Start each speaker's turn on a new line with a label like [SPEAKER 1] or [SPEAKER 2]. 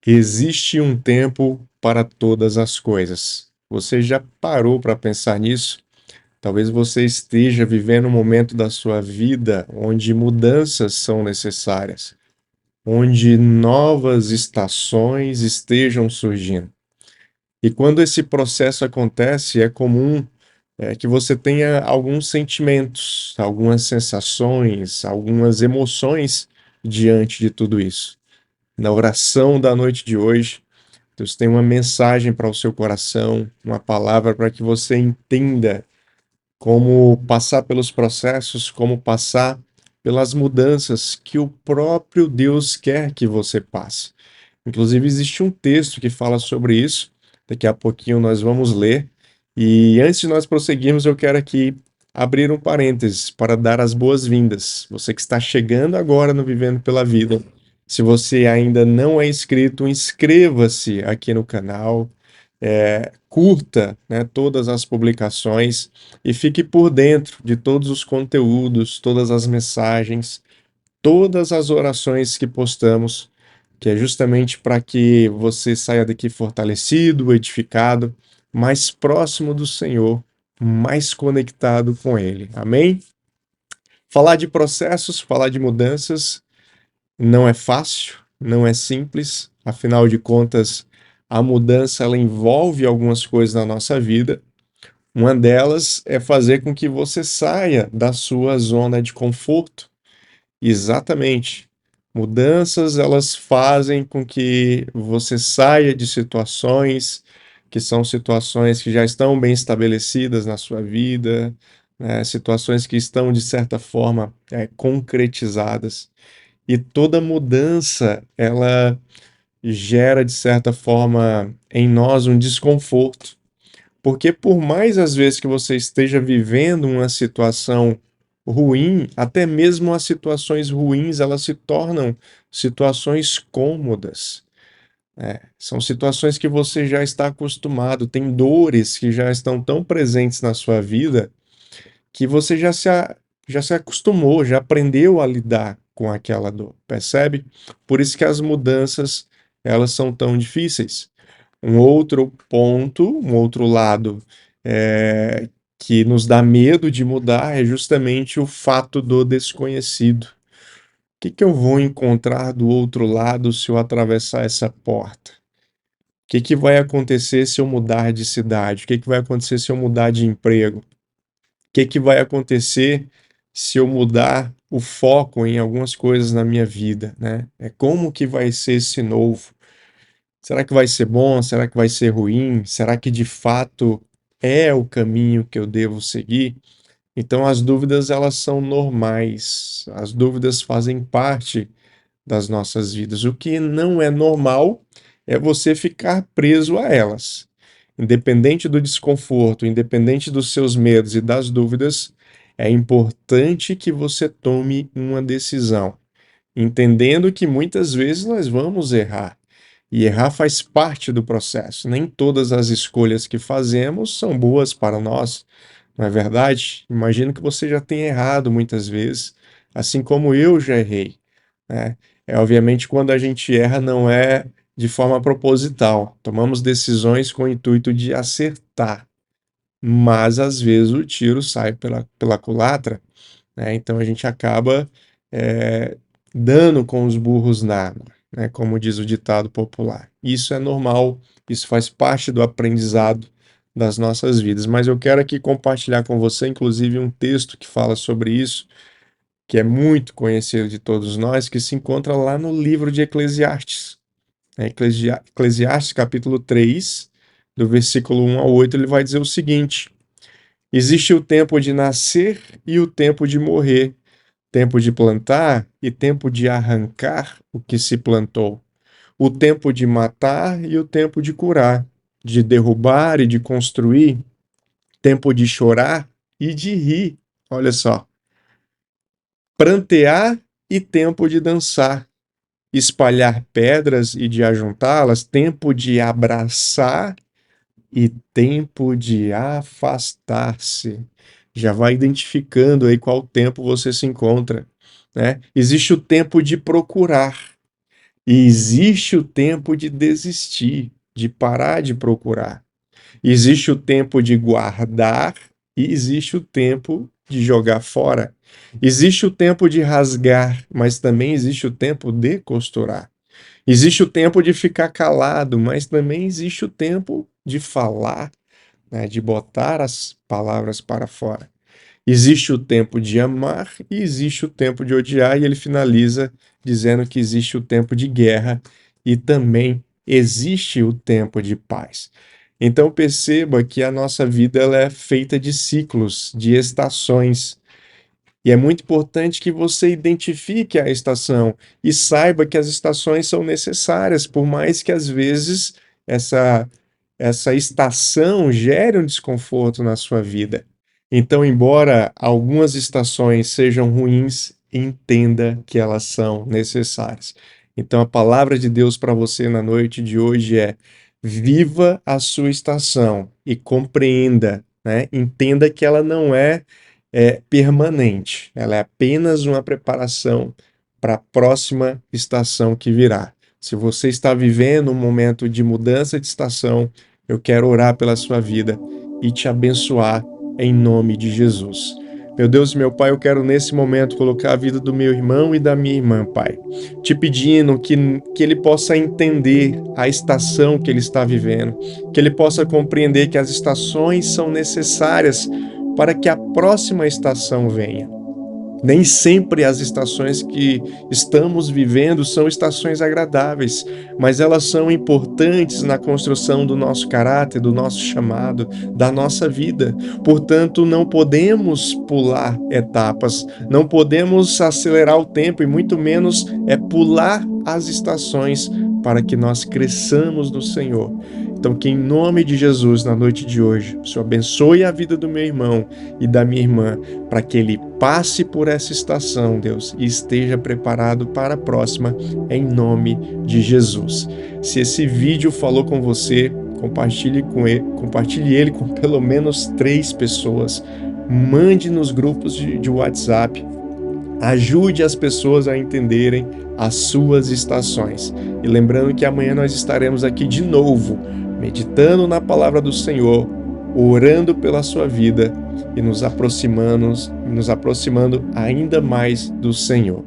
[SPEAKER 1] Existe um tempo para todas as coisas. Você já parou para pensar nisso? Talvez você esteja vivendo um momento da sua vida onde mudanças são necessárias, onde novas estações estejam surgindo. E quando esse processo acontece, é comum que você tenha alguns sentimentos, algumas sensações, algumas emoções diante de tudo isso. Na oração da noite de hoje, Deus tem uma mensagem para o seu coração, uma palavra para que você entenda como passar pelos processos, como passar pelas mudanças que o próprio Deus quer que você passe. Inclusive, existe um texto que fala sobre isso. Daqui a pouquinho nós vamos ler. E antes de nós prosseguirmos, eu quero aqui abrir um parênteses para dar as boas-vindas. Você que está chegando agora no Vivendo pela Vida. Se você ainda não é inscrito, inscreva-se aqui no canal, curta, né, todas as publicações e fique por dentro de todos os conteúdos, todas as mensagens, todas as orações que postamos, que é justamente para que você saia daqui fortalecido, edificado, mais próximo do Senhor, mais conectado com Ele. Amém? Falar de processos, falar de mudanças não é fácil, não é simples, afinal de contas, a mudança ela envolve algumas coisas na nossa vida. Uma delas é fazer com que você saia da sua zona de conforto. Exatamente. Mudanças, elas fazem com que você saia de situações que são situações que já estão bem estabelecidas na sua vida, né? Situações que estão, de certa forma, concretizadas. E toda mudança, ela gera, de certa forma, em nós um desconforto. Porque por mais às vezes que você esteja vivendo uma situação ruim, até mesmo as situações ruins, elas se tornam situações cômodas. São situações que você já está acostumado, tem dores que já estão tão presentes na sua vida que você já se acostumou, já aprendeu a lidar com aquela dor, percebe? Por isso que as mudanças, elas são tão difíceis. Um outro ponto, um outro lado que nos dá medo de mudar é justamente o fato do desconhecido. O que que eu vou encontrar do outro lado se eu atravessar essa porta? O que que vai acontecer se eu mudar de cidade? O que que vai acontecer se eu mudar de emprego? O que que vai acontecer se eu mudar o foco em algumas coisas na minha vida, né? É como que vai ser esse novo? Será que vai ser bom? Será que vai ser ruim? Será que de fato é o caminho que eu devo seguir? Então as dúvidas elas são normais. As dúvidas fazem parte das nossas vidas. O que não é normal é você ficar preso a elas. Independente do desconforto, independente dos seus medos e das dúvidas, é importante que você tome uma decisão, entendendo que muitas vezes nós vamos errar. E errar faz parte do processo. Nem todas as escolhas que fazemos são boas para nós, não é verdade? Imagino que você já tenha errado muitas vezes, assim como eu já errei, né? Obviamente quando a gente erra não é de forma proposital. Tomamos decisões com o intuito de acertar, mas às vezes o tiro sai pela culatra, né? Então a gente acaba é, dando com os burros na água, né? Como diz o ditado popular. Isso é normal, isso faz parte do aprendizado das nossas vidas. Mas eu quero aqui compartilhar com você, inclusive, um texto que fala sobre isso, que é muito conhecido de todos nós, que se encontra lá no livro de Eclesiastes. Eclesiastes capítulo 3, do versículo 1 ao 8, ele vai dizer o seguinte: existe o tempo de nascer e o tempo de morrer, tempo de plantar e tempo de arrancar o que se plantou, o tempo de matar e o tempo de curar, de derrubar e de construir, tempo de chorar e de rir. Olha só, prantear e tempo de dançar, espalhar pedras e de ajuntá-las, tempo de abraçar e tempo de afastar-se. Já vai identificando aí qual tempo você se encontra, né? Existe o tempo de procurar E existe o tempo de desistir, de parar de procurar. Existe o tempo de guardar e existe o tempo de jogar fora. Existe o tempo de rasgar, mas também existe o tempo de costurar. Existe o tempo de ficar calado, mas também existe o tempo de falar, né, de botar as palavras para fora. Existe o tempo de amar e existe o tempo de odiar, e ele finaliza dizendo que existe o tempo de guerra e também existe o tempo de paz. Então perceba que a nossa vida ela é feita de ciclos, de estações, e é muito importante que você identifique a estação e saiba que as estações são necessárias, por mais que às vezes essa, essa estação gere um desconforto na sua vida. Então, embora algumas estações sejam ruins, entenda que elas são necessárias. Então, a palavra de Deus para você na noite de hoje é: viva a sua estação e compreenda, né? Entenda que ela não é permanente, ela é apenas uma preparação para a próxima estação que virá. Se você está vivendo um momento de mudança de estação, eu quero orar pela sua vida e te abençoar em nome de Jesus. Meu Deus e meu Pai, eu quero nesse momento colocar a vida do meu irmão e da minha irmã, Pai, te pedindo que ele possa entender a estação que ele está vivendo, que ele possa compreender que as estações são necessárias para que a próxima estação venha. Nem sempre as estações que estamos vivendo são estações agradáveis, mas elas são importantes na construção do nosso caráter, do nosso chamado, da nossa vida. Portanto, não podemos pular etapas, não podemos acelerar o tempo e muito menos pular as estações para que nós cresçamos no Senhor. Então, que em nome de Jesus, na noite de hoje, o Senhor abençoe a vida do meu irmão e da minha irmã, para que ele passe por essa estação, Deus, e esteja preparado para a próxima, em nome de Jesus. Se esse vídeo falou com você, compartilhe ele com pelo menos 3 pessoas, mande nos grupos de WhatsApp, ajude as pessoas a entenderem as suas estações. E lembrando que amanhã nós estaremos aqui de novo, meditando na palavra do Senhor, orando pela sua vida e nos aproximando ainda mais do Senhor.